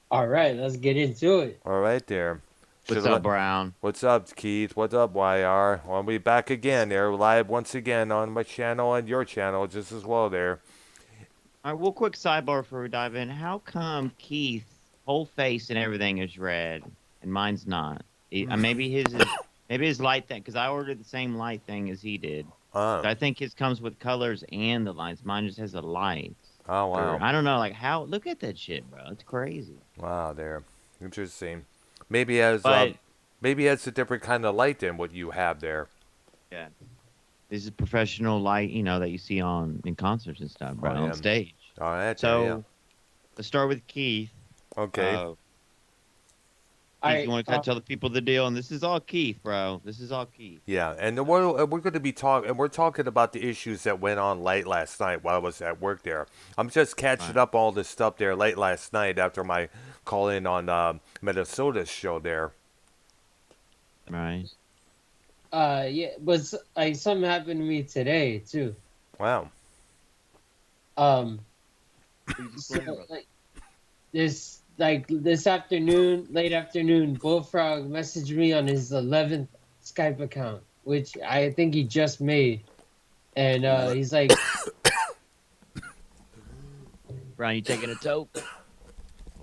All right, let's get into it. All right there. Should What's have up, let. Brown? What's up, Keith? What's up, YR? Well, we back again there, live once again on my channel and your channel just as well there. All right, well, quick sidebar before we dive in. How come Keith's whole face and everything is red and mine's not? Maybe his is maybe his light thing because I ordered the same light thing as he did. Oh, So I think his comes with colors and the lights. Mine just has the lights. oh Or wow, I don't know, like how. Look at that shit, bro. It's crazy. wow there. Interesting. Maybe as But maybe it's a different kind of light than what you have there. yeah, this is professional light, that you see on in concerts and stuff, bro, Oh on yeah. stage. All right there, yeah. So let's start with Keith. Okay. Uh, All Keith, you right. want to kind of tell the people the deal? And this is all Keith, bro. This is all Keith. Yeah, and we're going to be talking. We're talking about the issues that went on late last night while I was at work there. I'm just catching Right. up all this stuff there late last night after my call in on Minnesota's show there. Right. Yeah, but like something happened to me today too. Wow. Um, Please so explain, brother. this afternoon, late afternoon, Bullfrog messaged me on his 11th Skype account, which I think he just made, and he's like, Brown, you taking a toke?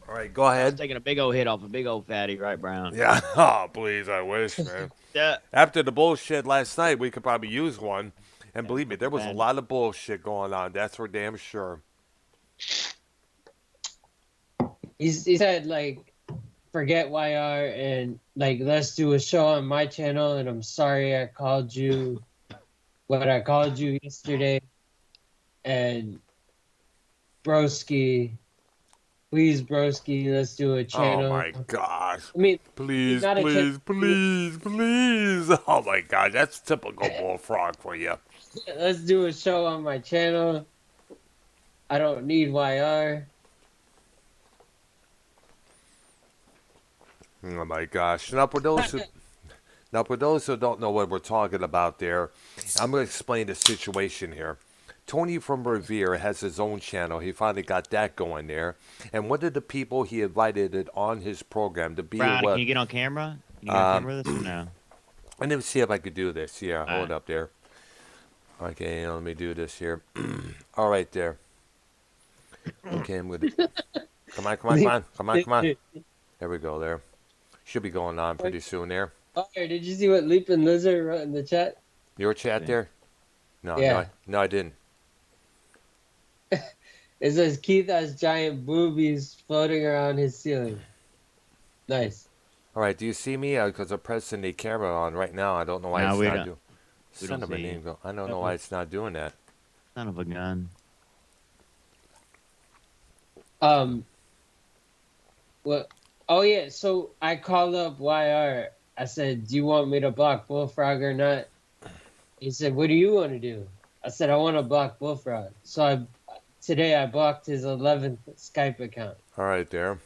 All right, go ahead. Taking a big old hit off a big old fatty, right, Brown? Yeah. Oh, please, I wish, man. Yeah. After the bullshit last night, we could probably use one. And believe me, there was a Fatty. lot of bullshit going on. That's for damn sure. he said like, forget YR and like let's do a show on my channel, and I'm sorry I called you what I called you yesterday, and broski, please broski, let's do a Oh channel. my gosh. I mean, Please, not a channel. please, please, please. Oh my god, that's typical bullfrog for you. Let's do a show on my channel. I don't need YR. Oh my gosh. Now for those who don't know what we're talking about there, I'm gonna explain the situation here. Tony from Revere has his own channel. He finally got that going there. And one of the people he invited it on his program to be Brown, can what you get on camera? Can you get on um camera with us or no? let me see if I could do this. Yeah, All hold right. up there. Okay, let me do this here. All right there. Okay, I'm gonna come on, come on, come on, come on, come on. There we go there. Should be going on pretty soon there. Oh, did you see what Leaping Lizard wrote in the chat? Your chat there? No, no, Yeah. no, I didn't. It says Keith has giant boobies floating around his ceiling. Nice. All right, do you see me? Because I'm pressing the camera on right now. I don't know why No, it's we not don't. doing. We Son don't of a see name, you. go. I don't know why it's not doing that. Son of a gun. Um. What? Oh yeah. So I called up YR. I said, "Do you want me to block Bullfrog or not?" He said, "What do you want to do?" I said, "I want to block Bullfrog." So today I blocked his 11th Skype account. All right, there.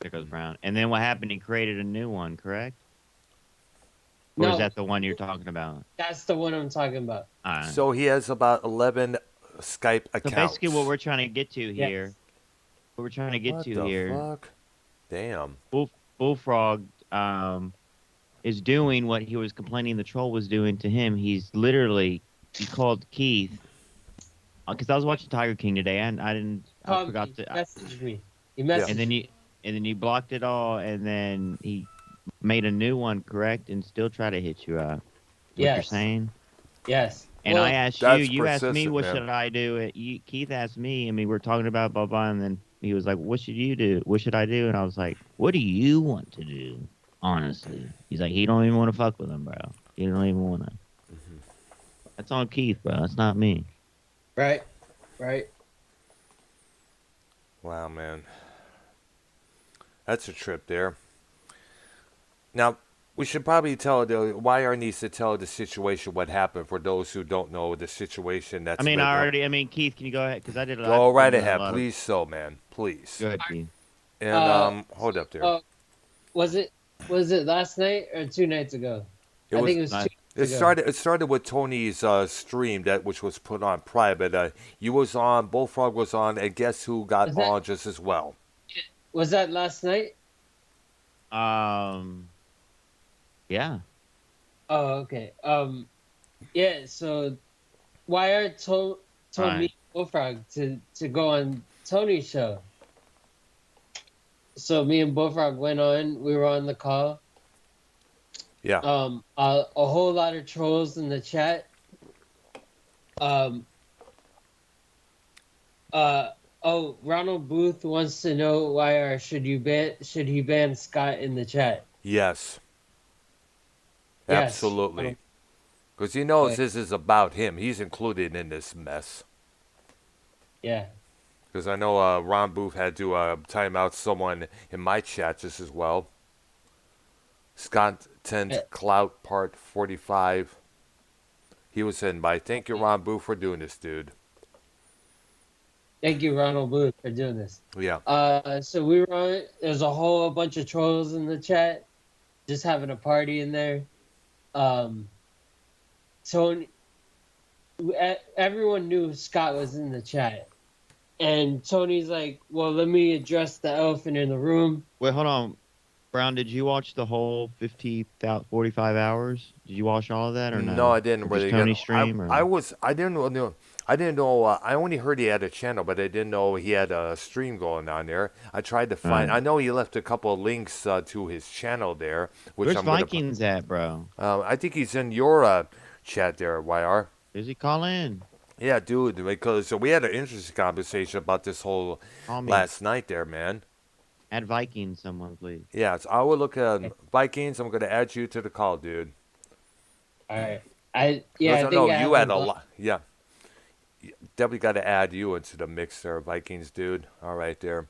There goes Brown. And then what happened? He created a new one, correct? Or is No, that the one you're talking about? that's the one I'm talking about. All right. So he has about 11 Skype So accounts. basically, what we're trying to get to Yes. here, what we're trying to get What to the here, fuck? Damn. Bullfrog is doing what he was complaining the troll was doing to him. He called Keith because I was watching Tiger King today, and I forgot He to, messaged me. He Yeah. messaged and then he blocked it all, and then he made a new one, correct, and still try to hit you up. What you're Yes. saying? Yes. And Well, I asked you, That's you asked me, persistent, what man. should I do? Keith asked me, I mean, we're talking about blah, blah, and then he was like, what should you do? What should I do? And I was like, what do you want to do? Honestly. He's like, he don't even want to fuck with him, bro. He don't even want to. That's on Keith, bro. That's not me. right. Right. Wow, man. That's a trip there. Now, we should probably tell the YR needs to tell the situation what happened for those who don't know the situation I that's mean, been going. Keith, can you go ahead? Because Go right I've done a ahead, lot of. please, so man, please. Go ahead, Keith. And Uh, hold up there. uh, was it last night or 2 nights ago? It I was. think it was Last- 2 nights It ago. started with Tony's stream that which was put on private. You was on, Bullfrog was on, and guess who got Was that on just as well? Was that last night? Um, yeah. Oh, okay. Yeah. So Wire told me Right. Bullfrog to go on Tony's show. So me and Bullfrog went on. We were on the call. Yeah. A whole lot of trolls in the chat. Um, uh, oh, Ronald Booth wants to know why or should he ban Scott in the chat? Yes. Yes. Absolutely. Because he knows Okay. this is about him. He's included in this mess. Yeah. Because I know Ron Booth had to time out someone in my chat just as well. Scott Uh, Tent Clout Part 45. He was saying by thank you, Ron Booth, for doing this, dude. Thank you, Ronald Booth, for doing this. Yeah. So we were on. There's a whole bunch of trolls in the chat, just having a party in there. Um, Tony, everyone knew Scott was in the chat, and Tony's like, "Well, let me address the elephant in the room." Wait, hold on. Brown, did you watch the whole 45 hours? Did you watch all of that or No, no? I didn't Or just really. Again, Tony stream I or? was I didn't know. I didn't know. I only heard he had a channel, but I didn't know he had a stream going on there. I tried to find. Right. I know he left a couple of links to his channel there, which Where's I'm gonna. Vikings at, bro? I think he's in your chat there, YR. Does he call in? Yeah, dude. Because we had an interesting conversation about this whole Call me. last night there, man. Add Vikings, someone, please. Yeah, so I will look at Okay. Vikings. I'm gonna add you to the call, dude. All right. Because I I think know I you have had him a blocked. lot. Yeah, definitely got to add you into the mix there, Vikings, dude. All right, there.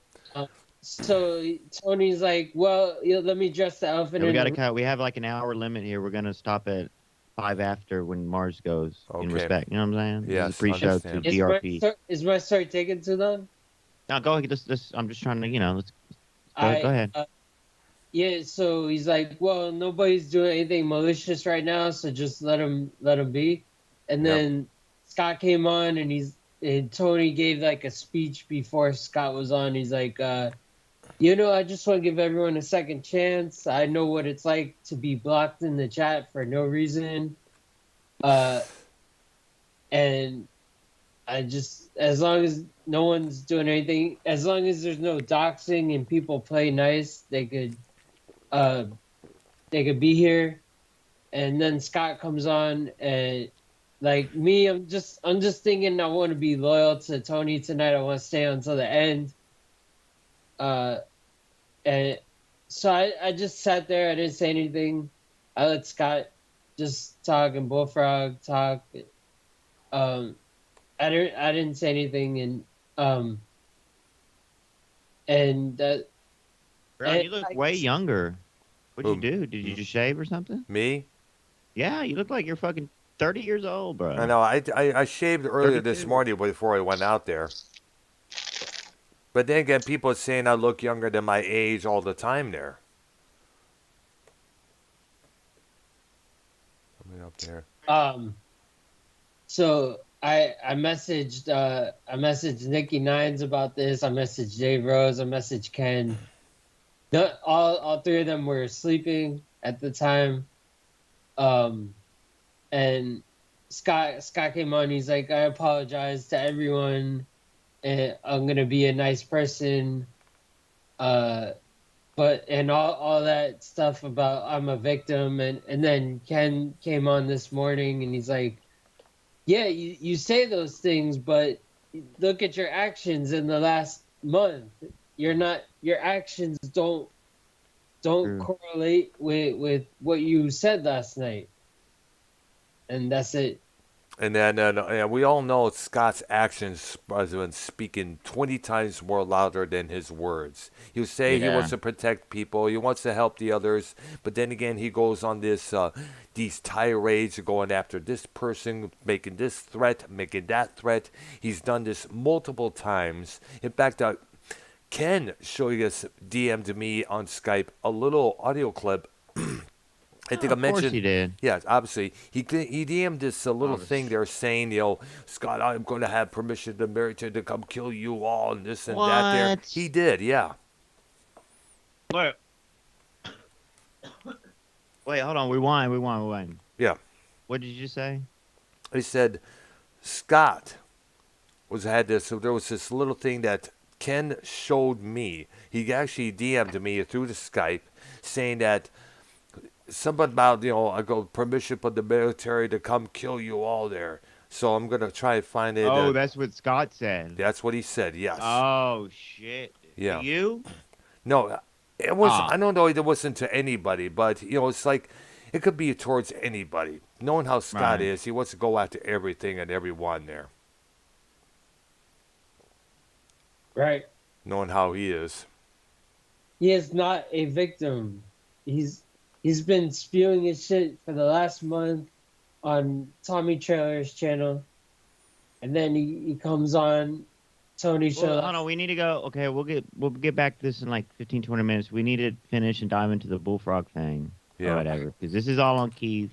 So Tony's like, "Well, let me address the elephant Yeah, we in the gotta room." cut. We have like an hour limit here. We're gonna stop at 5 after when Mars goes. In Okay. respect, you know what I'm saying? This is a Yes, pre-show to understand. DRP. Is my story taking too long? Now go ahead. This. I'm just trying to, let's go I ahead. Yeah, so he's like, well, nobody's doing anything malicious right now, so just let him be. And Yep. then Scott came on, and Tony gave like a speech before Scott was on. He's like, I just want to give everyone a second chance. I know what it's like to be blocked in the chat for no reason. Uh, and I just, as long as no one's doing anything, as long as there's no doxing and people play nice, uh they could be here. And then Scott comes on, and like me, I'm just thinking I want to be loyal to Tony tonight. I want to stay until the end. uh and so I just sat there. I didn't say anything. I let Scott just talk and Bullfrog talk. um I didn't say anything. Um and that Brown, and you look I way guess younger. What'd you Who? do? Did you just shave or something? Me? Yeah, you look like you're fucking 30 years old, I bro. know. I shaved earlier this 32. morning before I went out there. But then again, people are saying I look younger than my age all the time there. Coming up there. um So I messaged Nikki Nines about this. I messaged Dave Rose. I messaged Ken. All three of them were sleeping at the time. Um, and Scott came on. He's like, I apologize to everyone, and I'm gonna be a nice person. Uh, and all that stuff about I'm a victim, and then Ken came on this morning, and he's like, yeah, you say those things, but look at your actions in the last month. Your actions don't True. correlate with what you said last night. And that's it. And then we all know Scott's actions has been speaking 20 times more louder than his words. He'll say he Yeah. wants to protect people, he wants to help the others, but then again he goes on these tirades going after this person, making this threat, making that threat. He's done this multiple times. In fact, Ken showing us DM'd me on Skype a little audio clip. I think I Of course mentioned, he did. yes, obviously. He DM'd this little thing Obviously. there saying, Scott, I'm going to have permission to Meriton to come kill you all and this and that there. What? He did, yeah. Wait, wait, hold on. Rewind. Yeah. What did you say? He said Scott had this. So there was this little thing that Ken showed me. He actually DM'd me through the Skype saying that something about I go permission from the military to come kill you all there. So I'm gonna try and find it. Oh, that's what Scott said. That's what he said. Yes. Oh shit. To Yeah. you? No, it was. Ah, I don't know. It wasn't to anybody, but it's like it could be towards anybody. Knowing how Scott right. is, he wants to go after everything and everyone there. Right. Knowing how he is. He is not a victim. He's been spewing his shit for the last month on Tommy Trailer's channel, and then he comes on Tony's show. Well, hold on. We need to go. Okay, we'll get back to this in like 15, 20 minutes. We need to finish and dive into the Bullfrog thing or Yeah. whatever, because this is all on Keith.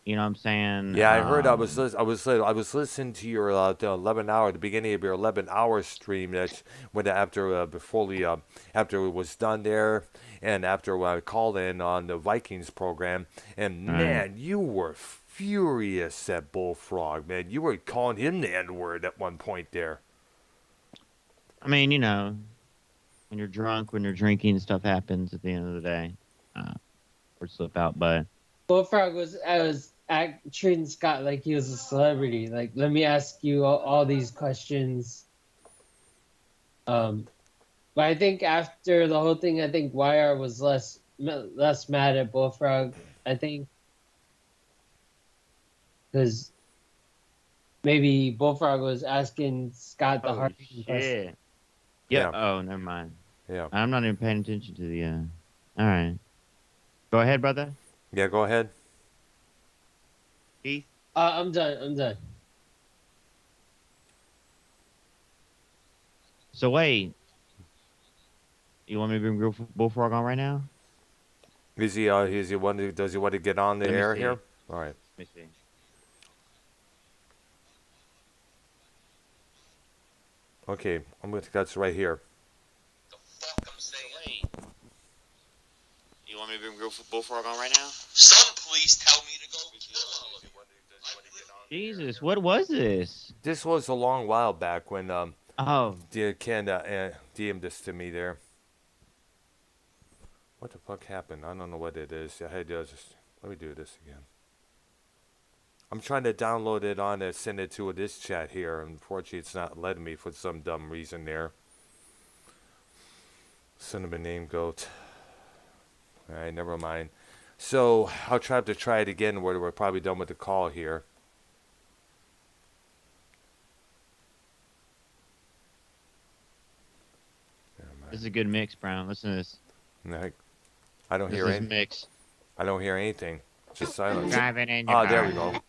You know what I'm saying? Yeah, I heard. I was listening to your the beginning of your 11-hour stream that went after after it was done there, and after I called in on the Vikings program, and man, you were furious at Bullfrog, man. You were calling him the N-word at one point there. I mean, when you're drunk, when you're drinking, stuff happens at the end of the day. Or slip out, but Bullfrog was treating Scott like he was a celebrity. Like, let me ask you all these questions. But I think after the whole thing, I think YR was less mad at Bullfrog. I think because maybe Bullfrog was asking Scott the hard question. shit. Yeah. Oh, never mind. Yeah. I'm not even paying attention to the. All right. Go ahead, brother. Yeah, go ahead. Keith. I'm done. So wait. You want me to bring Bullfrog on right now? Is he does he want to get on the Let me air see. here? All right. Let me see. Okay, that's right here. Wait. You want me to bring Bullfrog on right now? Some police tell me to go kill him. Jesus, what was this? This was a long while back when Oh, Ken DM'd this to me there. What the fuck happened? I don't know what it is. I had to just let me do this again. I'm trying to download it on and send it to this chat here. Unfortunately, it's not letting me for some dumb reason there. Cinnamon name goat. All right, never mind. So I'll try to try it again. We're probably done with the call here. this is a good mix, Brown. Listen to this. I don't This hear is anything. mix. I don't hear anything. Just silence. Driving in your Oh, there we car. go.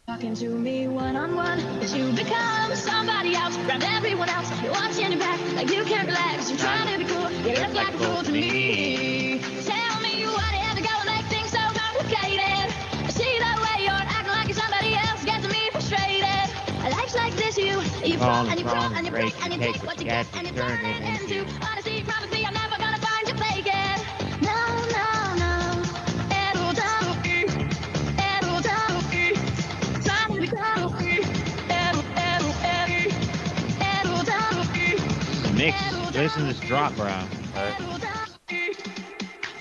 Talking to me one-on-one, but you become somebody else, grab everyone else, you're watching your back, like you can't relax, you're trying to be cool, you look like a fool to me. Tell me what it had to go and make things so complicated. I see the way you're acting like you're somebody else, gets me frustrated. Life's like this, you fall and you crawl and you break and you take what you get and you turn it into. Honesty, promise me I'm never gonna find you faking. No, no, no, it'll don't be, it'll don't be. Mix. Listen to this drop, bro. All right.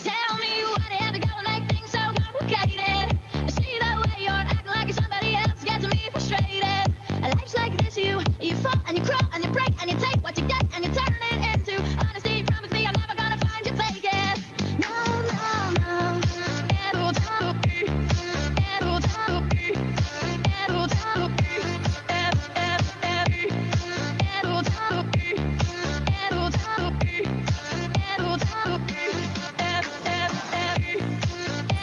Tell me what it had to go and make things so complicated. I see the way you're acting like you're somebody else, gets me frustrated. Life's like this, you fall and you crawl and you break and you take what you get and you turn it into honesty. Promise me I'm never gonna find you faking. No, no, no, it'll don't be, it'll don't be, it'll don't be, it'll don't be, it'll don't be, it'll don't be,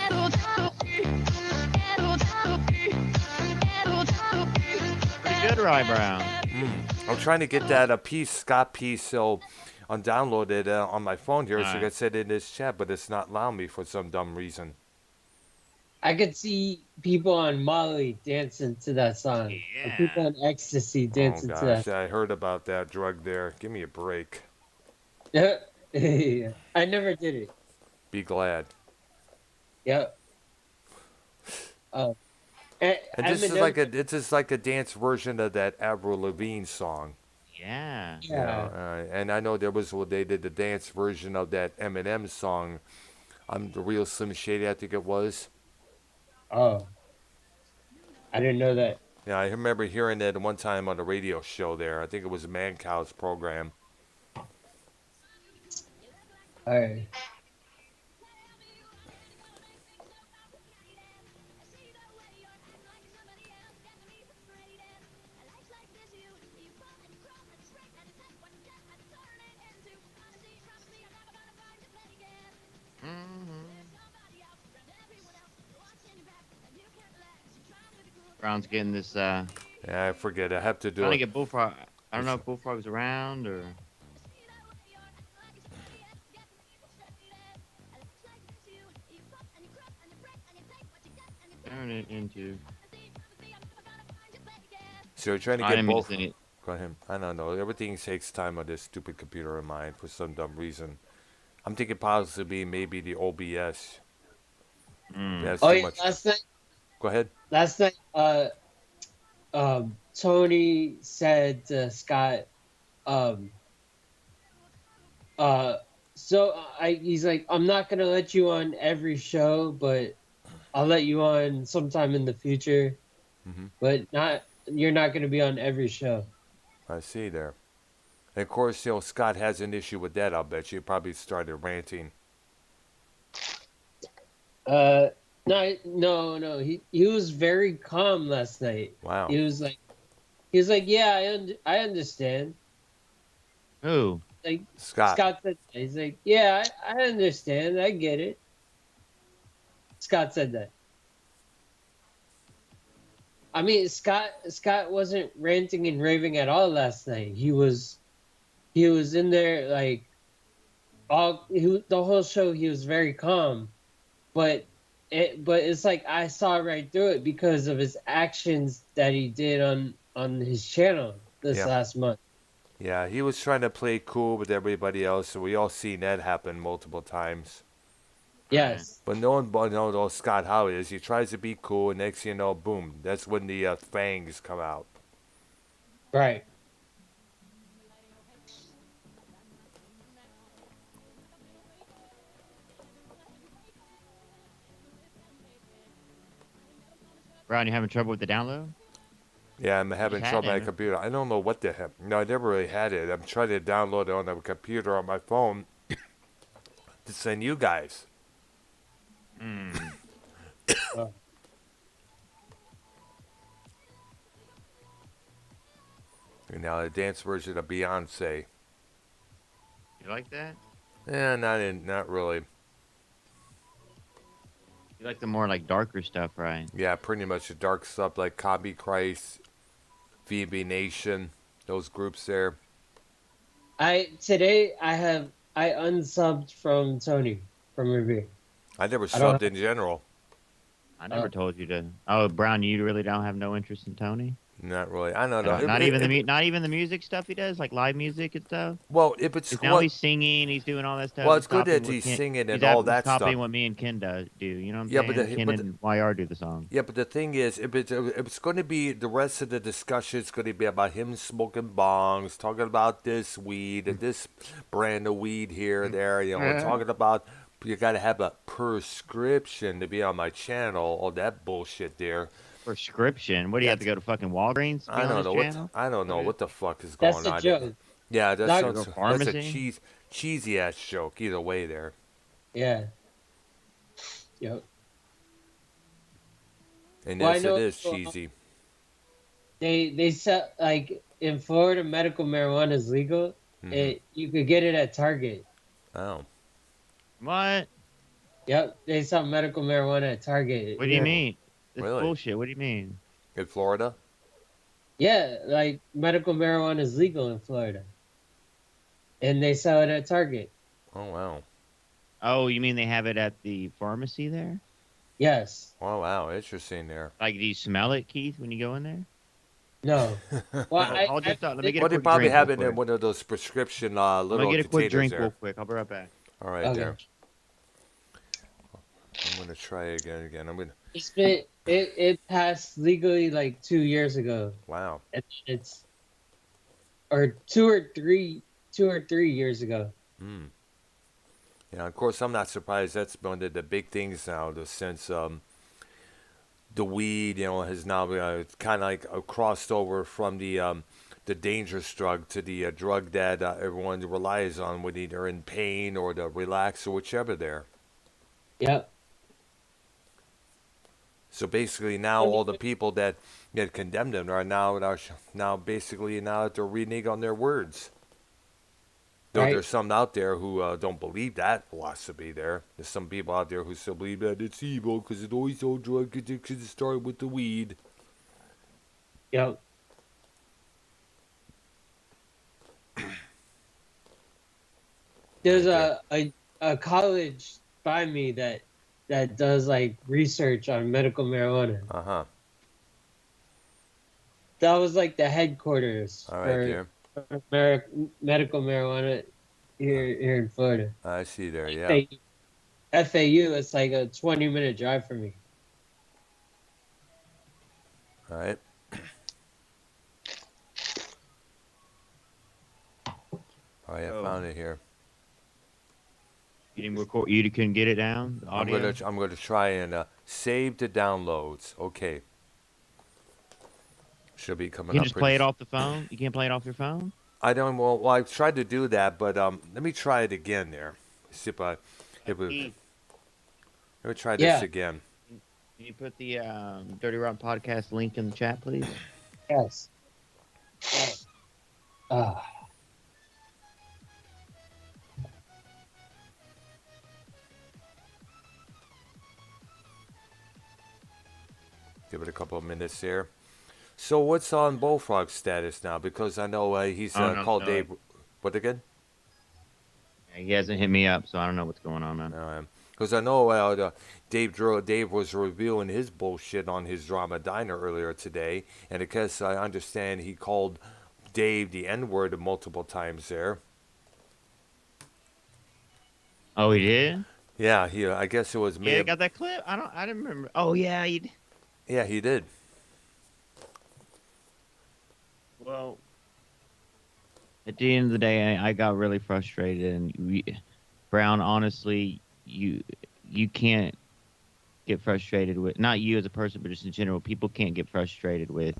it'll don't be, it'll don't be, it'll don't be. Pretty good, Rye Brown. I'm trying to get that Scott piece so I'll download it on my phone here so I Alright. can set it in this chat, but it's not allowing me for some dumb reason. I could see people on Molly dancing to that song. Or Yeah. people on ecstasy dancing Oh to gosh, that. I heard about that drug there. Give me a break. Yeah. I never did it. Be glad. Yep. E- And Eminem. this is like a dance version of that Avril Lavigne song. Yeah. You know, Yeah. and I know there was they did the dance version of that Eminem song. The real Slim Shady, I think it was. Oh, I didn't know that. Yeah, I remember hearing that one time on the radio show there. I think it was Mancow's program. All right. Brown's getting this. Yeah, I forget. I have to do Trying to it. get Bullfrog. I don't know It's- if Bullfrog's around or. Turn it into. So you're trying to I get didn't mean to both. sing it. Go ahead. I don't know. Everything takes time on this stupid computer of mine for some dumb reason. I'm thinking possibly maybe the OBS. Mm. That's Oh too yeah. much. Go ahead. Last night. Tony said to Scott. Um. Uh. So he's like, I'm not gonna let you on every show, but I'll let you on sometime in the future. Hmm. But not. You're not gonna be on every show. I see there. And of course, Scott has an issue with that. I'll bet you. He probably started ranting. Uh, no. He was very calm last night. Wow. He was like, yeah, I understand. Who? Like Scott. Scott said, that. He's like, yeah, I understand. I get it. Scott said that. I mean, Scott wasn't ranting and raving at all last night. He was in there like the whole show. He was very calm, but it's like I saw right through it because of his actions that he did on his channel this Yeah. last month. Yeah, he was trying to play cool with everybody else, so we all seen that happen multiple times. Yes, But no one but no Scott how it is. He tries to be cool, and next thing you know, boom, that's when the fangs come out. right. Brown, you having trouble with the download? Yeah, I'm having had trouble on my it. computer. I don't know what the heck. No, I never really had it. I'm trying to download it on the computer on my phone to send you guys. Mm. Well, And now the dance version of Beyonce. You like that? Not really. You like the more like darker stuff, right? Yeah, pretty much the dark stuff like Copy Christ, VB Nation, those groups there. today I unsubbed from Tony from Revere. I never I don't subbed in general. I never told you to. Oh, Brown, you really don't have no interest in Tony? Not really. I don't know. Not even not even the music stuff he does, like live music and stuff. Well, if it's 'Cause now he's singing, he's doing all that stuff. Well, he's it's good copying that what he's Ken- singing and he's all he's that copying stuff. what me and Ken do. You know what I'm Yeah, saying? Ken and YR do the song. Yeah, but the thing is, if it's going to be the rest of the discussion, it's going to be about him smoking bongs, talking about this weed and this brand of weed here, there. Talking about you got to have a prescription to be on my channel. All that bullshit there. Prescription? What do you have to go to fucking Walgreens to be I on don't his know channel? I don't know Okay. what the fuck is going That's a on. joke. Yeah, Doc- that's a Pharmacy? cheesy ass joke. Either way, there. Yeah. Yep. And Well, I yes, it know is cheesy. they sell like in Florida medical marijuana is legal. Mhm. You could get it at Target. Oh. What? Yep, they sell medical marijuana at Target. What do you mean? That's Really? bullshit. What do you mean? In Florida? Yeah, like medical marijuana is legal in Florida, and they sell it at Target. Oh wow. Oh, you mean they have it at the pharmacy there? Yes. Oh wow, interesting there. Like, do you smell it, Keith, when you go in there? No. Well, Hold your thought. Let me get a Well, they quick probably drink real have it in quick. one of those prescription I'm gonna little get a quick containers drink real there. quick. I'll be right back. All right, okay. there. I'm gonna try again. I'm gonna. It's been it passed legally like 2 years ago. Wow. It's or 2 or 3 years ago. Hmm. Yeah. Of course, I'm not surprised. That's one of the big things now. Since the weed, has now kind of like crossed over from the dangerous drug to the drug that everyone relies on when they're in pain or to relax or whichever there. Yep. So basically, now all the people that condemned him are now basically now that they're reneging on their words. Though Right. there's some out there who don't believe that philosophy. There's some people out there who still believe that it's evil because it always sold drug because it started with the weed. Yep. There's Right there. a college by me that does like research on medical marijuana. Uh-huh. That was like the headquarters All right for there. medical marijuana here in Florida. I see there. Yeah. FAU, FAU, it's like a 20-minute drive for me. All right. All right. I found it here. You didn't record. You couldn't get it down. The audio. I'm gonna try and save the downloads. Okay. Should be You coming can up just pretty play it off the phone. You can't play it off your phone. I don't. Well, I've tried to do that, but let me try it again. There, see if I. Let me try this Yeah. again. Can you put the Dirty Rock podcast link in the chat, please? Yes. Ah. Give it a couple of minutes there. So what's on Bullfrog's status now? Because I know he's I don't called know. Dave. What again? Yeah, he hasn't hit me up, so I don't know what's going on, man. Because I know Dave was reviewing his bullshit on his drama diner earlier today, and because I understand he called Dave the N-word multiple times there. Oh, he did. Yeah, I guess it was me. Yeah, got that clip. I didn't remember. Oh yeah, he. Yeah, he did. Well, at the end of the day, I got really frustrated, and Brown, honestly, you can't get frustrated with, not you as a person, but just in general, people can't get frustrated with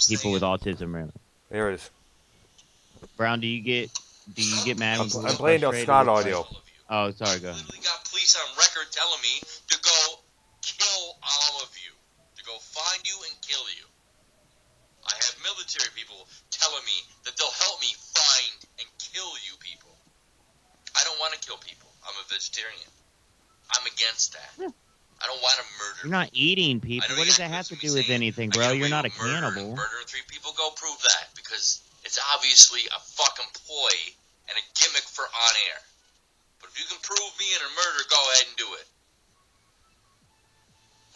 people with autism. Really, There it is. Brown, do you get mad when people I'm get playing the frustrated Scott with, audio. Oh, sorry, go ahead. Literally got police on record telling me to go kill all of you, to go find you and kill you. I have military people telling me that they'll help me find and kill you people. I don't want to kill people. I'm a vegetarian. I'm against that. I don't want to murder. You're not eating people. I know What you does got that have clips to of me do with saying, anything, I bro? get You're away not a with murdering cannibal. 3 people. Go prove that, because it's obviously a fucking ploy and a gimmick for on air. But if you can prove me in a murder, go ahead and do it.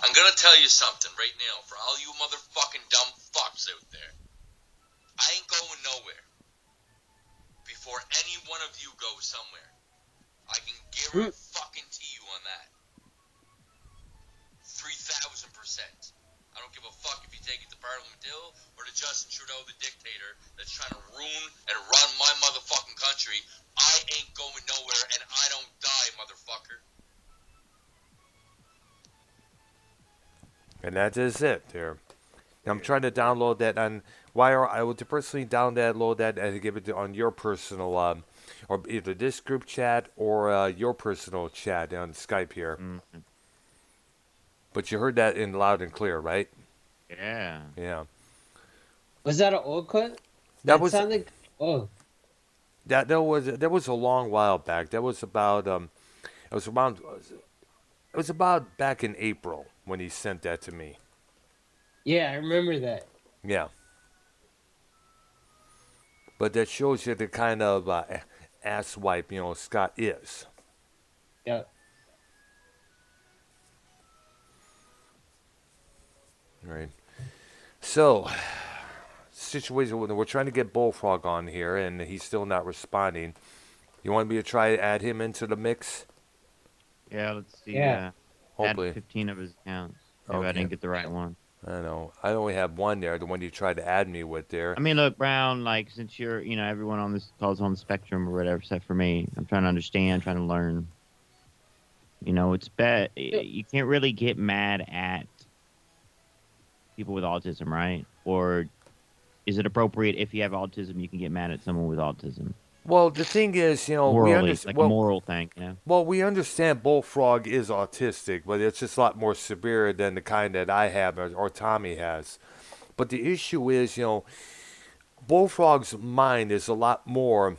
I'm gonna tell you something right now, for all you motherfucking dumb fucks out there. I ain't going nowhere before any one of you goes somewhere. I can guarantee you on that. 3,000%. I don't give a fuck if you take it to Parliament Hill or to Justin Trudeau, the dictator that's trying to ruin and run my motherfucking country. I ain't going nowhere, and I don't die, motherfucker. And that is it there. I'm trying to download that on Wire. I would personally download that and give it on your personal, or either this group chat or your personal chat on Skype here. Mm-hmm. But you heard that in loud and clear, right? Yeah. Yeah. Was that an old clip? That was sounded old. that was a long while back. That was about it was about back in April when he sent that to me. Yeah, I remember that. Yeah. But that shows you the kind of asswipe, Scott is. Yeah. Right. So, situation. We're trying to get Bullfrog on here, and he's still not responding. You want me to try to add him into the mix? Yeah, let's see. Yeah. Add Hopefully. 15 of his accounts. Maybe I Okay. didn't get the right one. I know. I only have one there, the one you tried to add me with there. I mean, look, Brown, like, since you're, everyone on this call's on the spectrum or whatever, except for me, I'm trying to understand, trying to learn. It's bad. You can't really get mad at people with autism, right? Or is it appropriate if you have autism, you can get mad at someone with autism? Well, the thing is, we Morally, understand. like a moral thing. Well, we understand Bullfrog is autistic, but it's just a lot more severe than the kind that I have or Tommy has. But the issue is, Bullfrog's mind is a lot more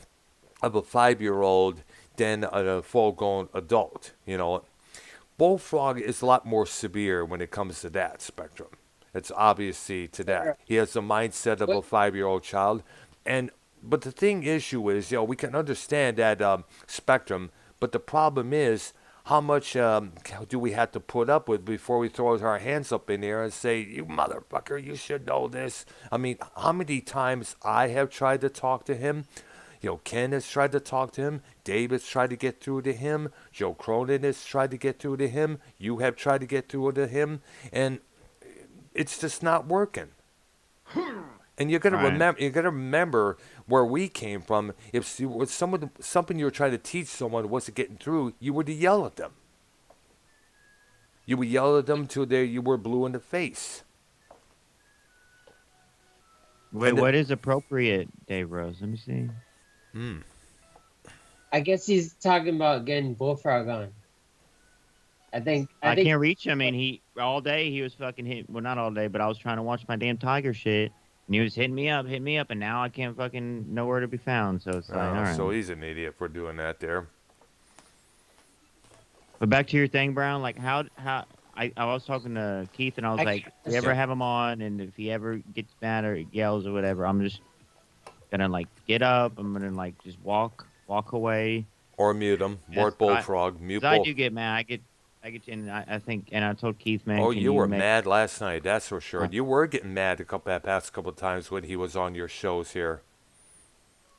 of a 5-year-old than a full-grown adult. Bullfrog is a lot more severe when it comes to that spectrum. It's obviously to that. He has the mindset of a 5-year-old child, but the issue is, we can understand that spectrum, but the problem is, how much do we have to put up with before we throw our hands up in the air and say, you motherfucker, you should know this? I mean, how many times I have tried to talk to him? Ken has tried to talk to him. Dave has tried to get through to him. Joe Cronin has tried to get through to him. You have tried to get through to him. And it's just not working. And you got to remember. You got to remember where we came from. If something you were trying to teach someone wasn't getting through, you would yell at them. You would yell at them till you were blue in the face. Wait, what is appropriate, Dave Rose? Let me see. I guess he's talking about getting Bullfrog on. I think can't reach him. I mean, he was fucking hit. Well, not all day, but I was trying to watch my damn Tiger shit. And he was hitting me up, and now I can't fucking know where to be found. So it's like, all right. So he's an idiot for doing that there. But back to your thing, Brown. Like, I was talking to Keith, and I was like, if you ever have him on, and if he ever gets mad or yells or whatever, I'm just gonna like get up. I'm gonna like just walk away, or mute him. Mute Bullfrog. Mute. I do get mad. I get, and I think, and I told Keith, man. Oh, you were mad last night, that's for sure. You were getting mad that past couple of times when he was on your shows here,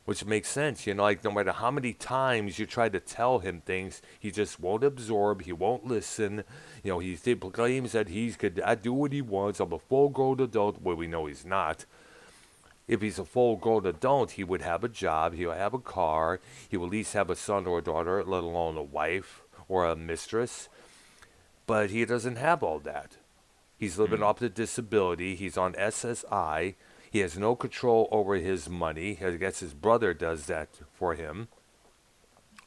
which makes sense. Like no matter how many times you try to tell him things, he just won't absorb. He won't listen. He claims that I do what he wants. I'm a full-grown adult. Well, we know he's not. If he's a full-grown adult, he would have a job. He would have a car. He would at least have a son or a daughter, let alone a wife or a mistress. But he doesn't have all that. He's living off the disability. He's on SSI. He has no control over his money. I guess his brother does that for him.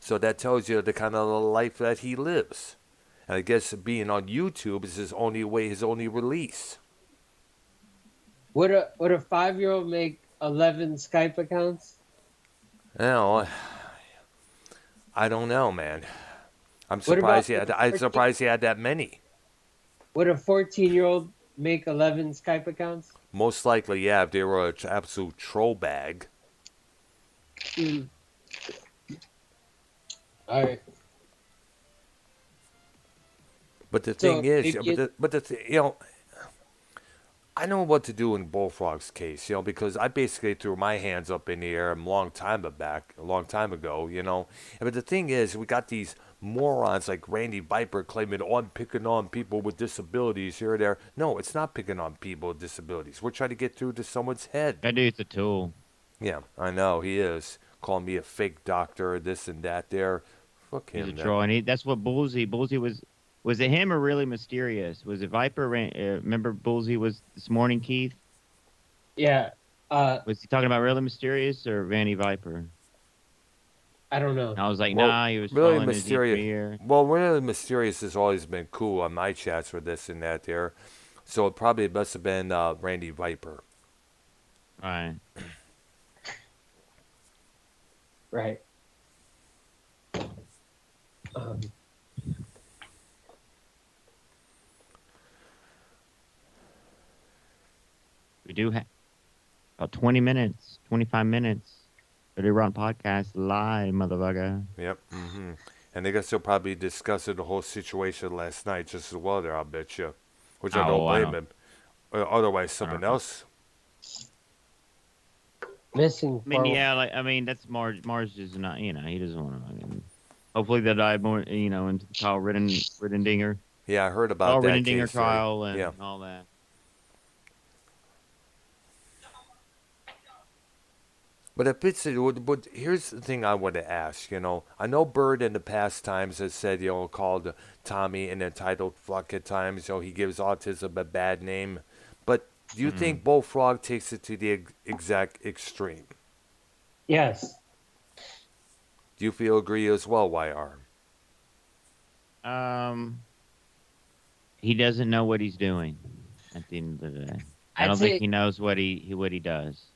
So that tells you the kind of life that he lives. And I guess being on YouTube is his only release. Would a 5-year-old make 11 Skype accounts? I don't know, man. I'm surprised he had that many. Would a 14-year-old make 11 Skype accounts? Most likely, yeah, if they were an absolute troll bag. All right. But the thing is, I know what to do in Bullfrog's case, because I basically threw my hands up in the air a long time ago. But the thing is, we got these morons like Randy Viper claiming, I'm picking on people with disabilities here or there. No, it's not picking on people with disabilities. We're trying to get through to someone's head. That dude's a tool. Yeah, I know, he is. Calling me a fake doctor, this and that there. Fuck him. He's a troll, and that's what Bullseye was. Was it him or Really Mysterious? Was it Viper? Remember Bullseye was this morning, Keith? Yeah. Was he talking about Really Mysterious or Vanny Viper? I don't know. And I was like, nah, he was Really following Mysterious. His ear. Well, Really Mysterious has always been cool on my chats for this and that there. So it probably must have been Randy Viper. Right. Right. We do have about 20 minutes, 25 minutes. Dirty Run Podcast live, motherfucker. Yep. Mm-hmm. And I guess they'll probably discuss the whole situation last night just as well there, I'll bet you. Which I don't blame him. Otherwise, something else. Missing I mean, for yeah, like I mean, that's Mars. Mars is not, he doesn't want to. Hopefully, they'll dive more, into the Kyle Rittendinger, Yeah, I heard Kyle about that Rittendinger case there. trial Yeah. and all that. But if it's, but here's the thing I want to ask. I know Bird in the past times has said, called Tommy an entitled fuck at times. He gives autism a bad name. But do you Mm-mm. think Bullfrog takes it to the exact extreme? yes. Do you feel agree as well, YR? Um, he doesn't know what he's doing. At the end of the day, I I'd don't think say he knows what he does.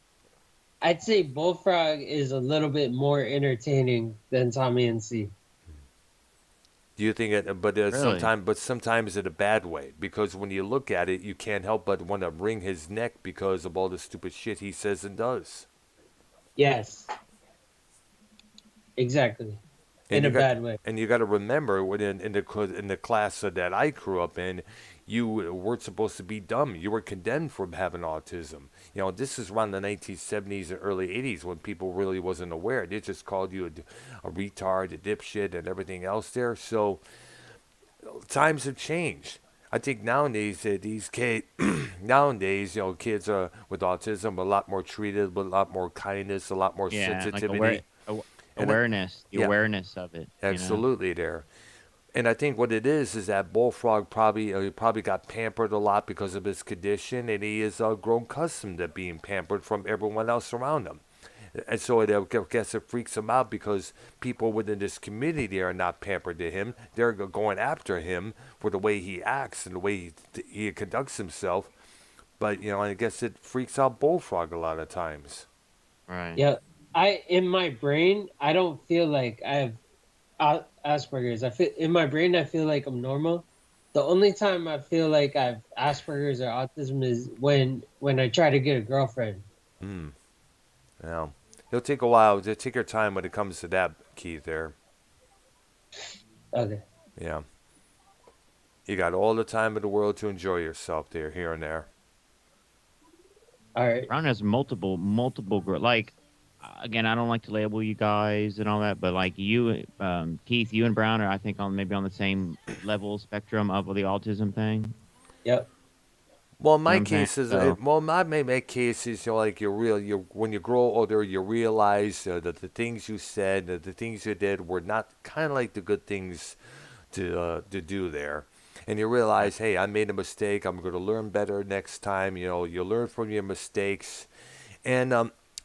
I'd say Bullfrog is a little bit more entertaining than Tommy and C. Do you think it? But Really? sometimes in a bad way, because when you look at it, you can't help but want to wring his neck because of all the stupid shit he says and does. Yes, exactly. And In you a got bad way. and you got to remember when in the class that I grew up in, you weren't supposed to be dumb. You were condemned for having autism. This is around the 1970s and early 80s when people really wasn't aware. They just called you a retard, a dipshit, and everything else there. So times have changed. I think nowadays these kids, nowadays kids with autism are a lot more treated with a lot more kindness, a lot more Yeah, like sensitivity, and awareness, the yeah, awareness of it. absolutely there. And I think what it is that Bullfrog probably got pampered a lot because of his condition, and he is grown accustomed to being pampered from everyone else around him. And so I guess it freaks him out because people within this community are not pampered to him. They're going after him for the way he acts and the way he conducts himself. But I guess it freaks out Bullfrog a lot of times. Right. Yeah. In my brain, I don't feel like I have Asperger's. I feel in my brain, I feel like I'm normal. The only time I feel like I've Asperger's or autism is when I try to get a girlfriend. Hmm. Yeah. It'll take a while. It'll take your time when it comes to that, Keith. There. Okay. Yeah. You got all the time in the world to enjoy yourself there, here and there. All right. Brown has multiple like again, I don't like to label you guys and all that, but like you, Keith, you and Brown are I think on maybe on the same level spectrum of the autism thing. Yep. Well, You know what my I'm saying? case is, So my case is, like you when you grow older, you realize that the things you said, that the things you did were not kind of like the good things to do there. And you right, realize, hey, I made a mistake. I'm going to learn better next time. You learn from your mistakes. And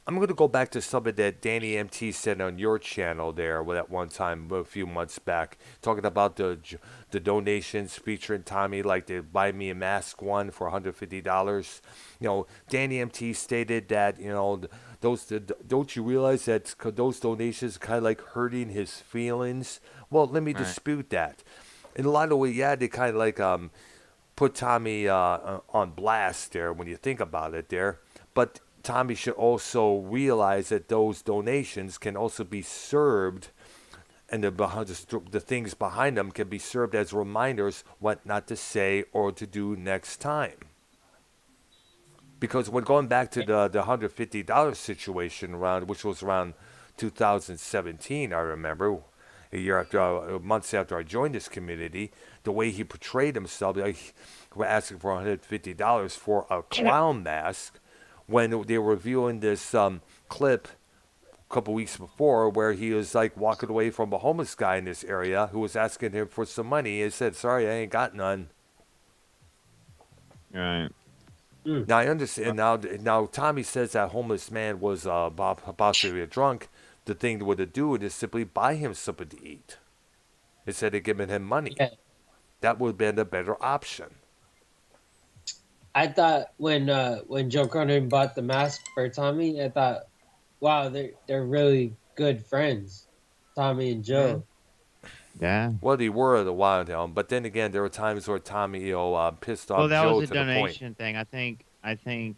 I'm going to go back to something that Danny MT said on your channel there at one time a few months back, talking about the donations featuring Tommy, like the Buy Me a Mask one for $150. Danny MT stated that, don't you realize that those donations kind of like hurting his feelings? Well, let me right. dispute that. In a lot of ways, yeah, they kind of like put Tommy on blast there when you think about it there. But Tommy should also realize that those donations can also be served, and the things behind them can be served as reminders what not to say or to do next time. Because when going back to the $150 situation around, which was around 2017, I remember a year after, months after I joined this community, the way he portrayed himself, like we're asking for $150 for a clown mask, when they were reviewing this clip a couple weeks before where he was like walking away from a homeless guy in this area who was asking him for some money. He said, "Sorry, I ain't got none." Right. Mm. Now I understand. Now Tommy says that homeless man was possibly a drunk. The thing to do is simply buy him something to eat instead of giving him money. Yeah. That would have been a better option. I thought when Joe Cronin bought the mask for Tommy, I thought, wow, they're really good friends, Tommy and Hmm. Joe. Yeah. Well, they were the wild him, but then again, there were times where Tommy, pissed Well, off that was Joe a to the point. donation thing. I think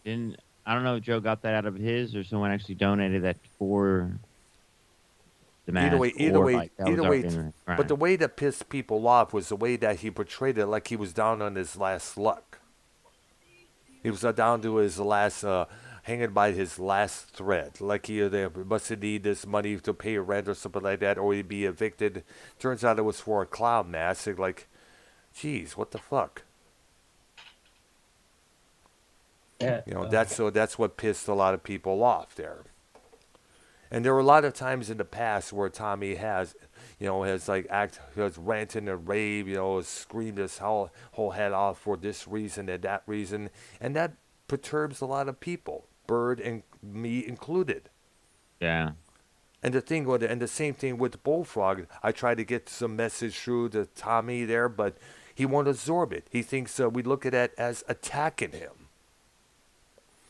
didn't I don't know if Joe got that out of his or someone actually donated that for the Either mask way, either or way, like that was either way. already in the But right. the way that pissed people off was the way that he portrayed it, like he was down on his last luck. He was down to his last hanging by his last thread. Like they must need this money to pay rent or something like that, or he'd be evicted. Turns out it was for a clown mask. Like, geez, what the fuck? Yeah. That's what pissed a lot of people off there. And there were a lot of times in the past where Tommy has ranted and raved, has screamed his whole head off for this reason and that reason, and that perturbs a lot of people, Bird and me included. Yeah. And the same thing with Bullfrog. I tried to get some message through to Tommy there, but he won't absorb it. He thinks we look at it as attacking him.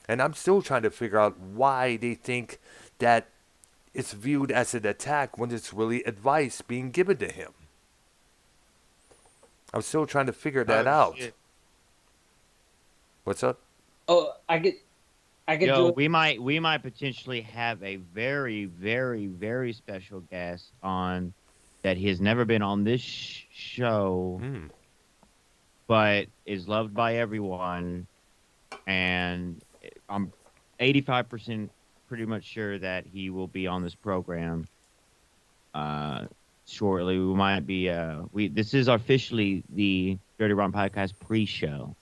And I'm still trying to figure out why they think that it's viewed as an attack when it's really advice being given to him. I'm still trying to figure that out. Shit. What's up? Oh, I could do Yo, it. we might potentially have a very, very, very special guest on that he has never been on this show, but is loved by everyone, and I'm 85% pretty much sure that he will be on this program shortly. We might be this is officially the Dirty Ron Podcast pre-show.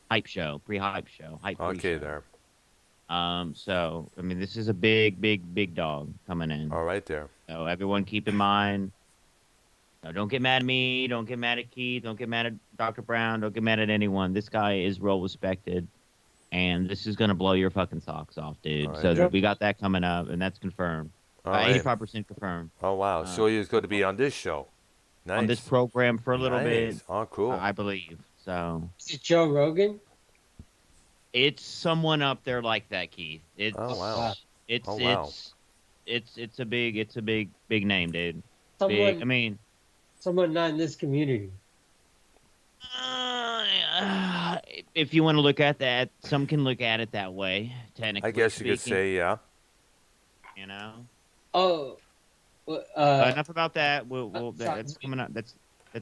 Hype show, pre-hype show. Okay, there. So I mean this is a big dog coming in. All right there. So everyone keep in mind, don't get mad at me, don't get mad at Keith, don't get mad at Dr. Brown, don't get mad at anyone. This guy is well respected. And this is gonna blow your fucking socks off, dude. Right, so yeah. we got that coming up, and that's confirmed. All right. 85% confirmed. Oh wow! So he's going to be on this show. Nice. On this program for a little bit. Oh, cool. I believe. So Is it Joe Rogan? it's someone up there like that, Keith. It's Oh, wow. It's Oh, wow. it's a big name, dude. Someone, Big. I mean, someone not in this community. if you want to look at that, some can look at it that way. Technically, I guess you could speaking, say, yeah. You know. Oh, well, Enough about that. That's coming up. That's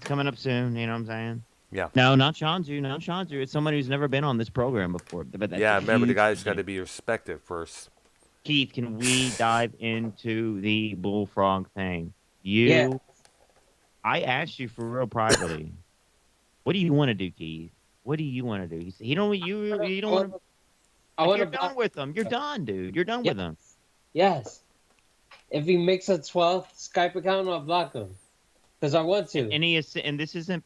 coming up soon. You know what I'm saying? Yeah. No, not Shanzu. Not Shanzu. It's somebody who's never been on this program before. But that's Yeah, a remember the huge guy's got thing. to be respected first. Keith, can we dive into the Bullfrog thing? Yeah. I asked you for real privately. What do you want to do, Keith? What do you want to do? He said, "You don't want to. I want You're to. done with him. You're done, dude. You're done with him." Yes. If he makes a 12th Skype account, I'll block him. Because I want to. And this isn't,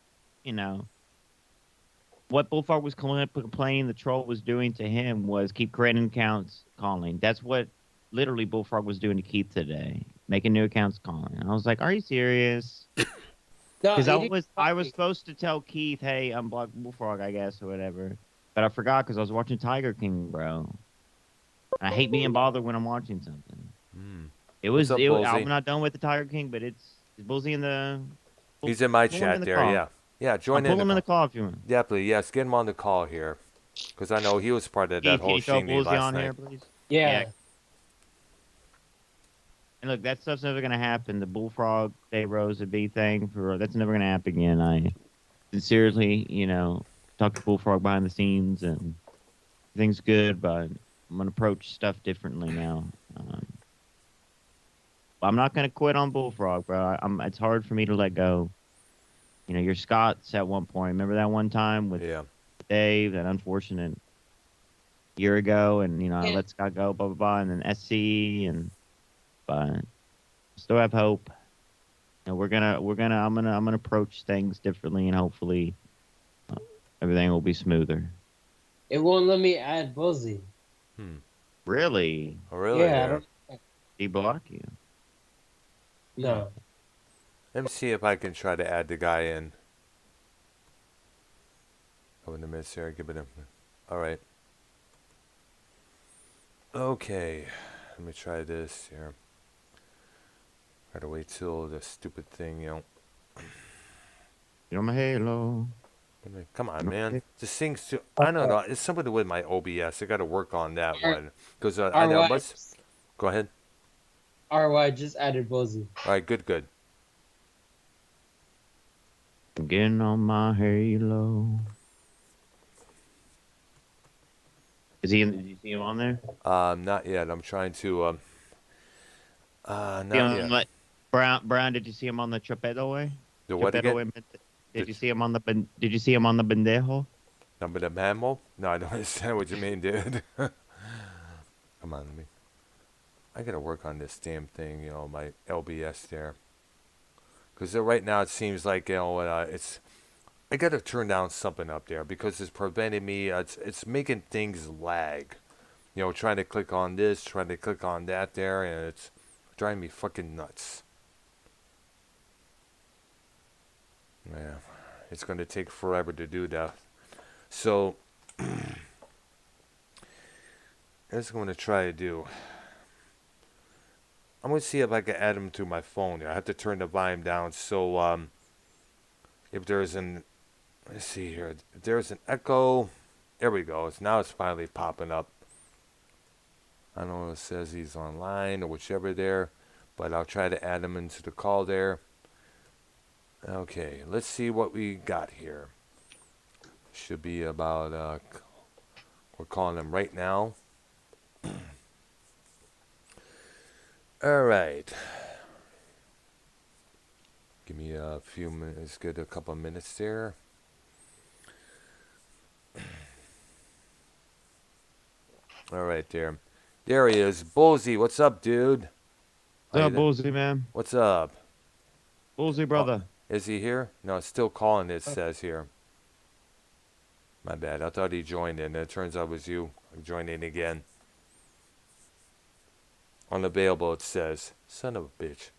what Bullfrog was complaining the troll was doing to him was keep creating accounts, calling. That's what literally Bullfrog was doing to Keith today, making new accounts, calling. And I was like, "Are you serious?" No, Because he didn't I block was me. supposed to tell Keith, "Hey, I'm Black Bullfrog, I guess, or whatever." But I forgot because I was watching Tiger King, bro. And I hate being bothered when I'm watching something. It was. What's up, I'm Bullsy? not done with the Tiger King, but is Bullsy in the. He's in my pull him chat in the there, call. yeah. Yeah, join Pull him in in. the call if you want. Yeah, please. Yes, get him on the call here. Because I know he was part of that Keith, can whole you throw shindig Bullsy last on night. here, please? Yeah. And look, that stuff's never gonna happen. The Bullfrog Day Rose and B thing that's never gonna happen again. I sincerely, talk to Bullfrog behind the scenes and things good, but I'm gonna approach stuff differently now. But I'm not gonna quit on Bullfrog, bro. It's hard for me to let go. You're Scott's at one point. Remember that one time with Yeah. Dave, that unfortunate year ago, and I Yeah. let Scott go, blah blah blah, and then SC, but still have hope. I'm gonna approach things differently, and hopefully everything will be smoother. It won't let me add Bullsy. Really? Oh, really? Yeah, I don't. Did he block you? No. Let me see if I can try to add the guy in. Oh, in a minute here. Give it a. All right. Okay. Let me try this here. Gotta wait till the stupid thing, You're my halo. Come on, man. This thing's too. I don't know. It's something with my OBS. I gotta work on that one. Because I know. Go ahead. RY just added Bullsy. All right. Good. I'm getting on my halo. Is he? Did you see him on there? Not yet. I'm trying to. See Not him yet. like Brown. Did you see him on the Chopedo way? The what again? Did The you see him on the Did you see him on the Bendejo? number the mammal? No, I don't understand what you mean, dude. Come on, let me. I gotta work on this damn thing. My LBS there. Because right now it seems like it's. I gotta turn down something up there because it's preventing me. It's making things lag. Trying to click on this, trying to click on that there, and it's driving me fucking nuts. Yeah, it's gonna take forever to do that. So, that's what I'm gonna try to do. I'm gonna see if I can add them to my phone. I have to turn the volume down. So, if there's an, let's see here. If there's an echo, there we go. Now it's finally popping up. I don't know if it says he's online or whichever there, but I'll try to add him into the call there. Okay, let's see what we got here. Should be about, we're calling him right now. All right. Give me a few minutes, get a couple minutes there. All right, there. There he is. Bullsy, what's up, dude? What's up, Bullsy, man? What's up? Bullsy, brother. Is he here? No, it's still calling, it says here. My bad. I thought he joined in. It turns out it was you. I'm joining again. Unavailable, it says. Son of a bitch.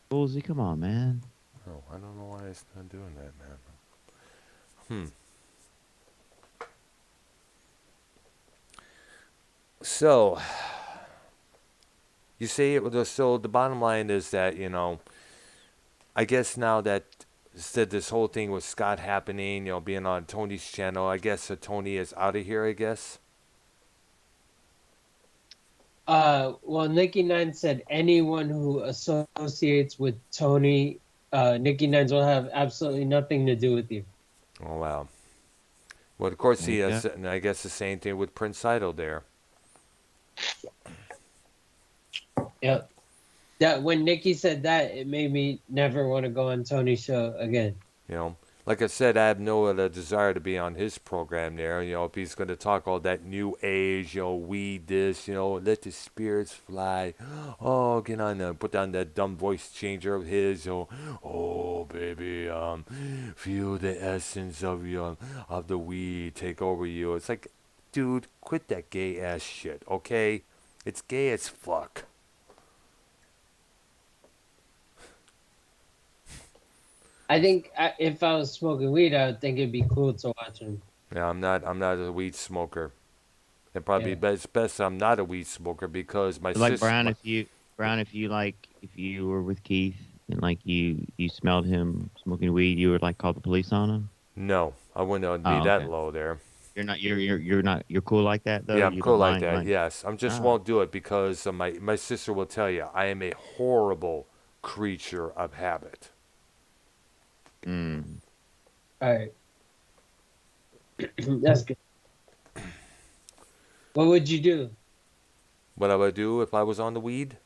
Bullsy, come on, man. Oh, I don't know why it's not doing that, man. So, you see, so the bottom line is that, I guess now that said this whole thing with Scott happening, being on Tony's channel, I guess Tony is out of here, I guess. Well, Nikki Nine said anyone who associates with Tony, Nikki Nines will have absolutely nothing to do with you. Oh, wow. Well, of course he Yeah. has, and I guess the same thing with Prince Idol there. Yep. That when Nikki said that, it made me never want to go on Tony's show again. Like I said, I have no other desire to be on his program there. If he's going to talk all that new age, weed this, let the spirits fly. Oh, get on there, put on that dumb voice changer of his. Oh, baby, feel the essence of the weed take over you. It's like, dude, quit that gay ass shit, okay? It's gay as fuck. I think if I was smoking weed, I would think it'd be cool to watch him. Yeah, I'm not a weed smoker. And probably best I'm not a weed smoker because my Like sister. Brown, if you were with Keith and like you smelled him smoking weed, you would like call the police on him. No, I wouldn't be that low there. You're cool like that though. Yeah, I'm You cool don't like that. mind? Yes, I'm just won't do it because my sister will tell you I am a horrible creature of habit. Mm. All right. That's good. What would you do? What I would do if I was on the weed?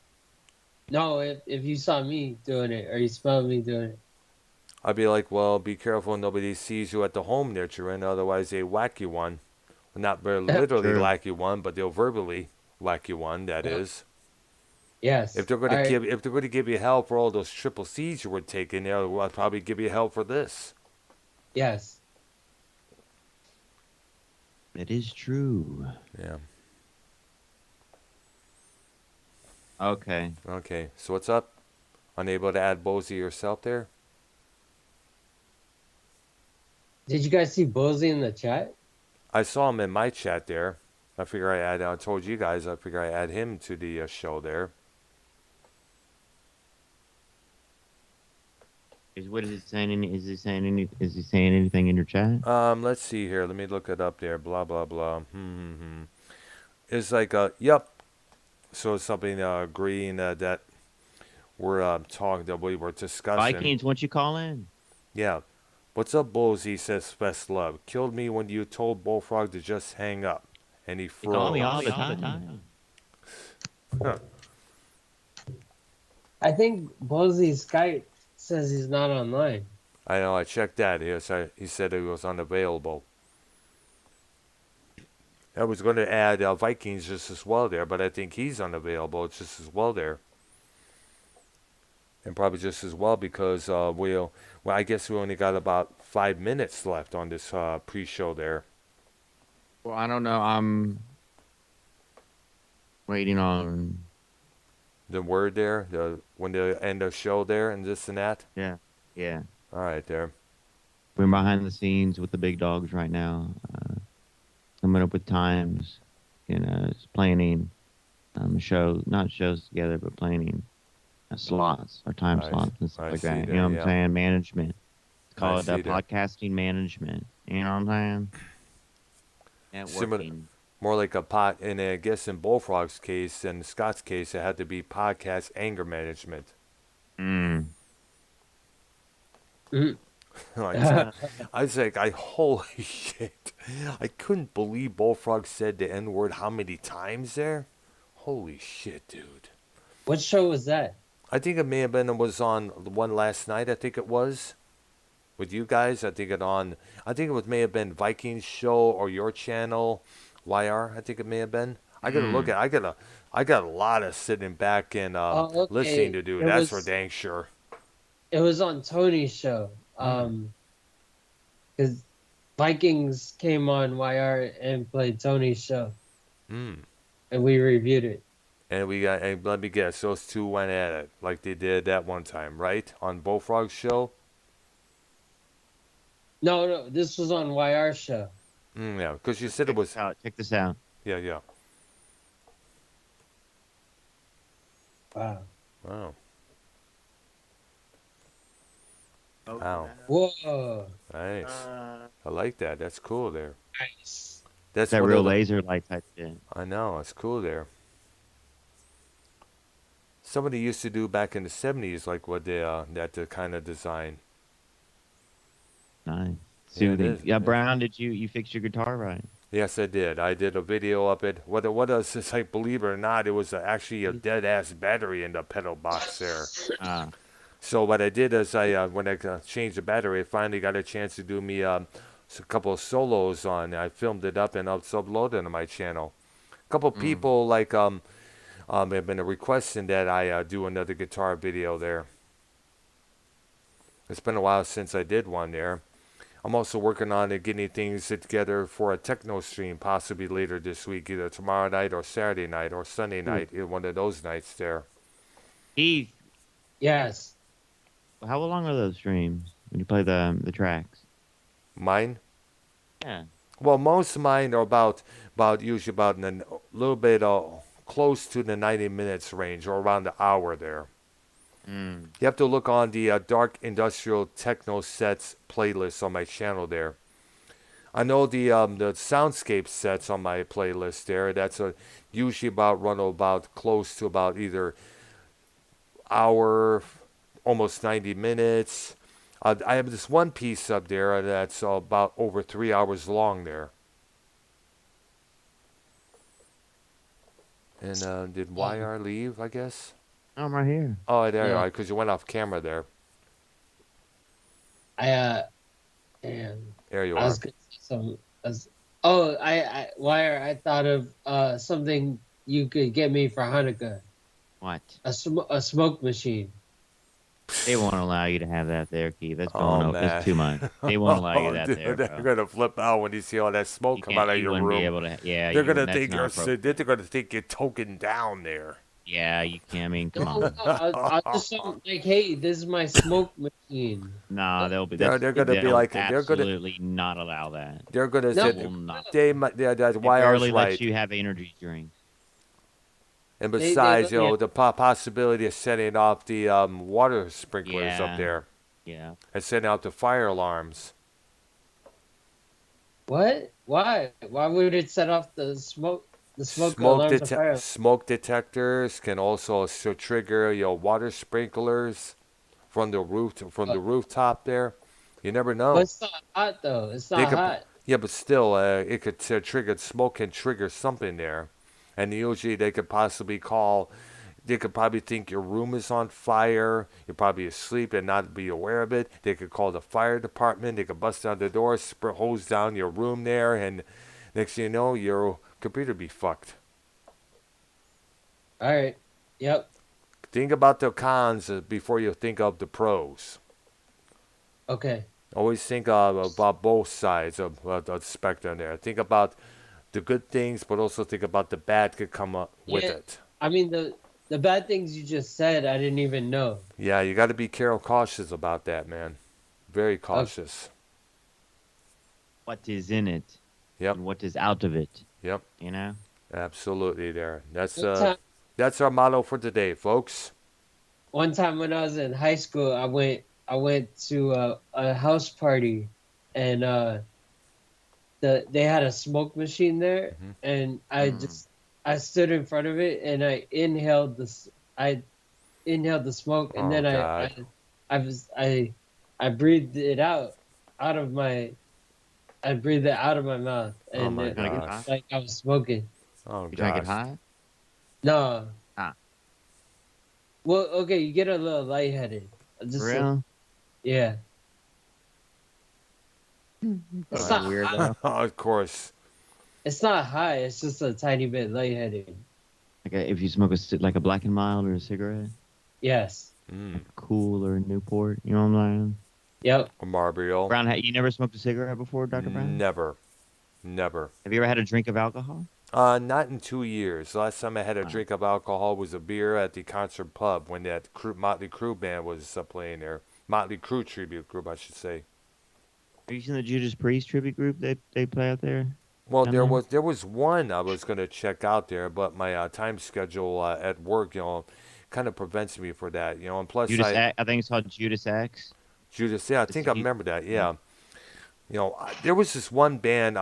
No, if you saw me doing it or you smelled me doing it. I'd be like, well, be careful nobody sees you at the home that you're in, otherwise they whack you one. Well, not very literally True. whack you one, but they'll verbally whack you one. That is. Yes. If they're going to give you hell for all those triple C's you were taking, they'll probably give you hell for this. Yes. That is true. Yeah. Okay. Okay. So what's up? Unable to add Bozy yourself there? Did you guys see Bullsy in the chat? I saw him in my chat there. I figure I told you guys. I figure I add him to the show there. What is he saying? Is he saying anything in your chat? Let's see here. Let me look it up there. Blah blah blah. It's like yep. So it's something agreeing that we're talking that we were discussing. Vikings, won't you call in? Yeah. What's up, Bullsy? Says Best Love. Killed me when you told Bullfrog to just hang up. And he They call froze. me all the time. Huh. I think Bosey's Skype says he's not online. I know, I checked that. He said it was unavailable. I was going to add Vikings just as well there, but I think he's unavailable just as well there. And probably just as well because I guess we only got about 5 minutes left on this pre-show there. Well, I don't know. I'm waiting on. The word there, when they end the show there and this and that. Yeah. All right, there. We're behind the scenes with the big dogs right now, coming up with times, planning not shows together, but planning slots or time slots and stuff I like see that. that, You know what yeah. I'm saying? Management. It's I called see that. podcasting management. You know what I'm saying? Similar- Networking. More like a pot, and I guess in Bullfrog's case and Scott's case, it had to be podcast anger management. Mm. Mm. I was like, holy shit. I couldn't believe Bullfrog said the N word how many times there? Holy shit, dude. What show was that? I think it may have been, it was on the one last night, I think it was. With you guys, I think it may have been Vikings show or your channel, YR, I think it may have been. I gotta look at I got a lot of sitting back and Okay. listening to do. It That's was- for dang sure. It was on Tony's show. Because Vikings came on YR and played Tony's show, Mm. and we reviewed it. And let me guess, those two went at it like they did that one time, right? On Bullfrog's show? No, this was on YR show. Yeah, because you said it was. Check this out. Yeah. Wow. Wow. Wow. Whoa. Nice. I like that. That's cool there. Nice. That's That one real of the- laser light type shit. I know. It's cool there. Somebody used to do back in the 70s, like what they that kind of design. Nice. Yeah, it Soothing. is. Yeah, Brown, did you fix your guitar right? Yes, I did. I did a video of it. What is it's like, believe it or not, it was actually a dead ass battery in the pedal box there. So what I did is when I changed the battery, I finally got a chance to do me a couple of solos on. I filmed it up and uploaded it on my channel. A couple people have been requesting that I do another guitar video there. It's been a while since I did one there. I'm also working on getting things together for a techno stream, possibly later this week, either tomorrow night or Saturday night or Sunday night, one of those nights there. Heath, Yes. how long are those streams when you play the tracks? Mine? Yeah. Well, most of mine are about usually about a little bit close to the 90 minutes range or around the hour there. You have to look on the Dark Industrial Techno Sets playlist on my channel there. I know the Soundscape sets on my playlist there. That's usually about close to about either hour, almost 90 minutes. I have this one piece up there that's about over 3 hours long there. And did YR leave, I guess? I'm right here. Oh, there you Yeah. are, because you went off camera there. Damn. There you I are. was gonna say something. I thought of something you could get me for Hanukkah. What? A smoke machine. They won't allow you to have that there, Keith. That's Oh, going over. man. That's too much. They won't allow you that Dude, there, they're bro. gonna flip out when you see all that smoke You come can't- out of you your wouldn't room. be able to. Yeah, They're gonna that's think not you're appropriate. they're gonna think you're token down there. Yeah, you can't. I mean, come No, on. I'll just say, like, hey, this is my smoke machine. No, they'll be. They're gonna be they'll like they're gonna absolutely not allow that. they're gonna No. They will not. that's They why I barely was let right. you have energy drinks. And They besides, let me- the possibility of setting off the water sprinklers Yeah. up there Yeah. and setting out the fire alarms. What? Why? Why would it set off the smoke? The smoke alarms of fire. Smoke detectors can also trigger water sprinklers from the rooftop there. You never But know. it's not hot though. It's They not could, hot. yeah, but still, it could trigger smoke can trigger something there, and usually they could possibly call. They could probably think your room is on fire. You're probably asleep and not be aware of it. They could call the fire department. They could bust down the door, hose down your room there, and next thing you know, your computer be fucked. All right. Yep. Think about the cons before you think of the pros. Okay. Always think about both sides of the spectrum there. Think about the good things, but also think about the bad could come up with Yeah. it. I mean the bad things you just said, I didn't even know. Yeah, you got to be cautious about that, man. Very Okay. cautious. What is in it Yep, and what is out of it? yep, You know. absolutely. There. One time, That's our motto for today, folks. one time when I was in high school, I went to a house party, and they had a smoke machine there, Hmm. and Mm. I stood in front of it, and I inhaled the smoke, and Oh then God. I breathed it out of my I breathed it out of my mouth, Oh and my Trying to get gosh. high? like I was smoking. Oh You trying to get gosh. high? No, Ah, well, okay, you get a little lightheaded. for Just real? yeah, it's Fucking not high. weirdo. Of course. It's not high. It's just a tiny bit lightheaded. Like if you smoke like a Black and Mild or a cigarette, Yes. Mm. like a Cool or a Newport. You know what I'm saying? Yep. A Marlboro. Brown, you never smoked a cigarette before, Dr. Brown? Never. Never. Have you ever had a drink of alcohol? Not in 2 years. Last time I had a Wow. drink of alcohol was a beer at the concert pub when that Motley Crue band was playing there. Motley Crue tribute group, I should say. Have you seen the Judas Priest tribute group they play out there? Well, Down there? there was one I was gonna check out there, but my time schedule at work, kind of prevents me for that, And plus, I think it's called Judas X. Judas, yeah, I It's think a I few- remember that, yeah. yeah. There was this one band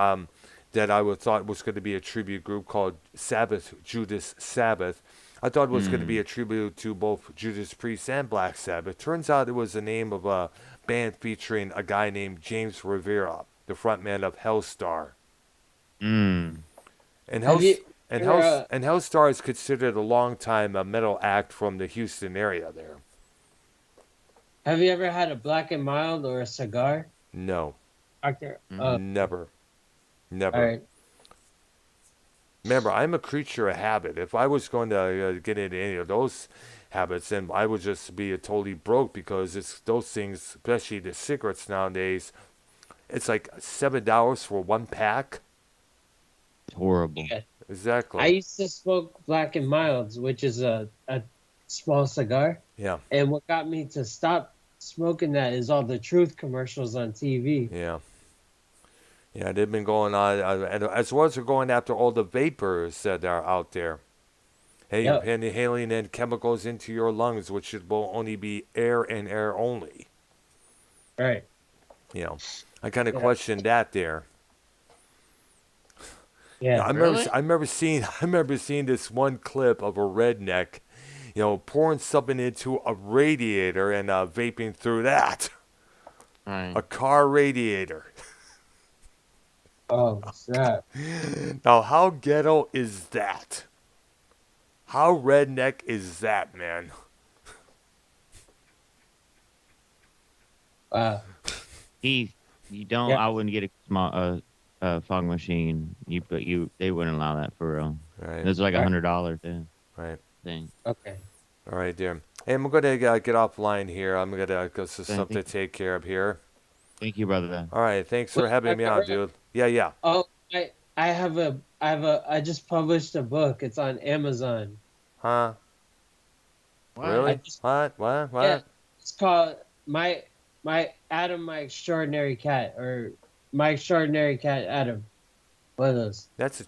that I would thought was going to be a tribute group called Sabbath, Judas Sabbath. I thought it was going to be Mm. a tribute to both Judas Priest and Black Sabbath. Turns out it was the name of a band featuring a guy named James Rivera, the frontman of Hellstar. Mm. And Have you ever, Hellstar is considered a longtime metal act from the Houston area there. have you ever had a Black and Mild or a cigar, No, Doctor? never, All never. right. Remember, I'm a creature of habit. If I was going to get into any of those habits, then I would just be totally broke because it's those things, especially the cigarettes nowadays. It's like $7 for one pack. It's horrible. Yeah. I Exactly. used to smoke Black and Milds, which is a small cigar. Yeah, And what got me to stop smoking that is all the truth commercials on TV. yeah, yeah. They've been going on, and as well as they're going after all the vapors that are out there. Hey, Yep. inhaling in chemicals into your lungs, which will only be air and air only. Right. I kind of Yeah. question that there. Yeah. Really? I remember seeing this one clip of a redneck, pouring something into a radiator and vaping through that. Right. A car radiator. Oh, snap. Now, how ghetto is that? How redneck is that, man? Wow. Heath, you don't. Yeah. I wouldn't get a small fog machine. They wouldn't allow that for real. Right, It's like Right. $100 right. thing. Okay. All right, dear. Hey, I'm going to get offline here. I'm going to go to Thank something you. to take care of here. Thank you, brother. All right, thanks for Well, having me on, dude. Yeah, yeah. Oh, I just published a book. It's on Amazon. Huh? What? Really? I just- What? Yeah, it's called my Adam, my extraordinary cat, or my extraordinary cat Adam. One of those. That's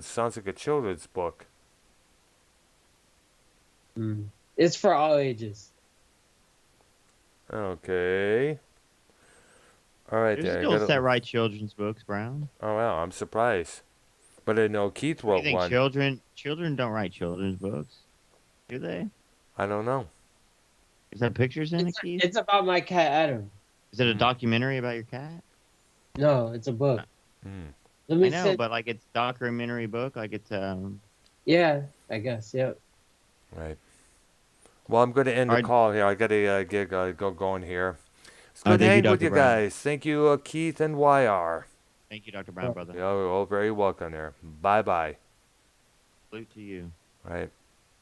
sounds like a children's book. It's for all ages. Okay. All right, There's there. still that write children's books, Brown. Oh, wow, I'm surprised. But I know Keith You wrote think one. children don't write children's books, do they? I don't know. Is that pictures in it, Keith? It's about my cat Adam. Is it a documentary about your cat? No, it's a book. Mm. Let I me know, send. but like it's documentary book, like it's Yeah, I guess. Yep. Right. Well, I'm going to end the Alright. call here. I got a gig going here. It's Oh, good to thank you, hang with Dr. you Brown. guys. Thank you, Keith and YR. Thank you, Dr. Brown, brother. You're all very welcome there. Bye bye. Salute to you. Right.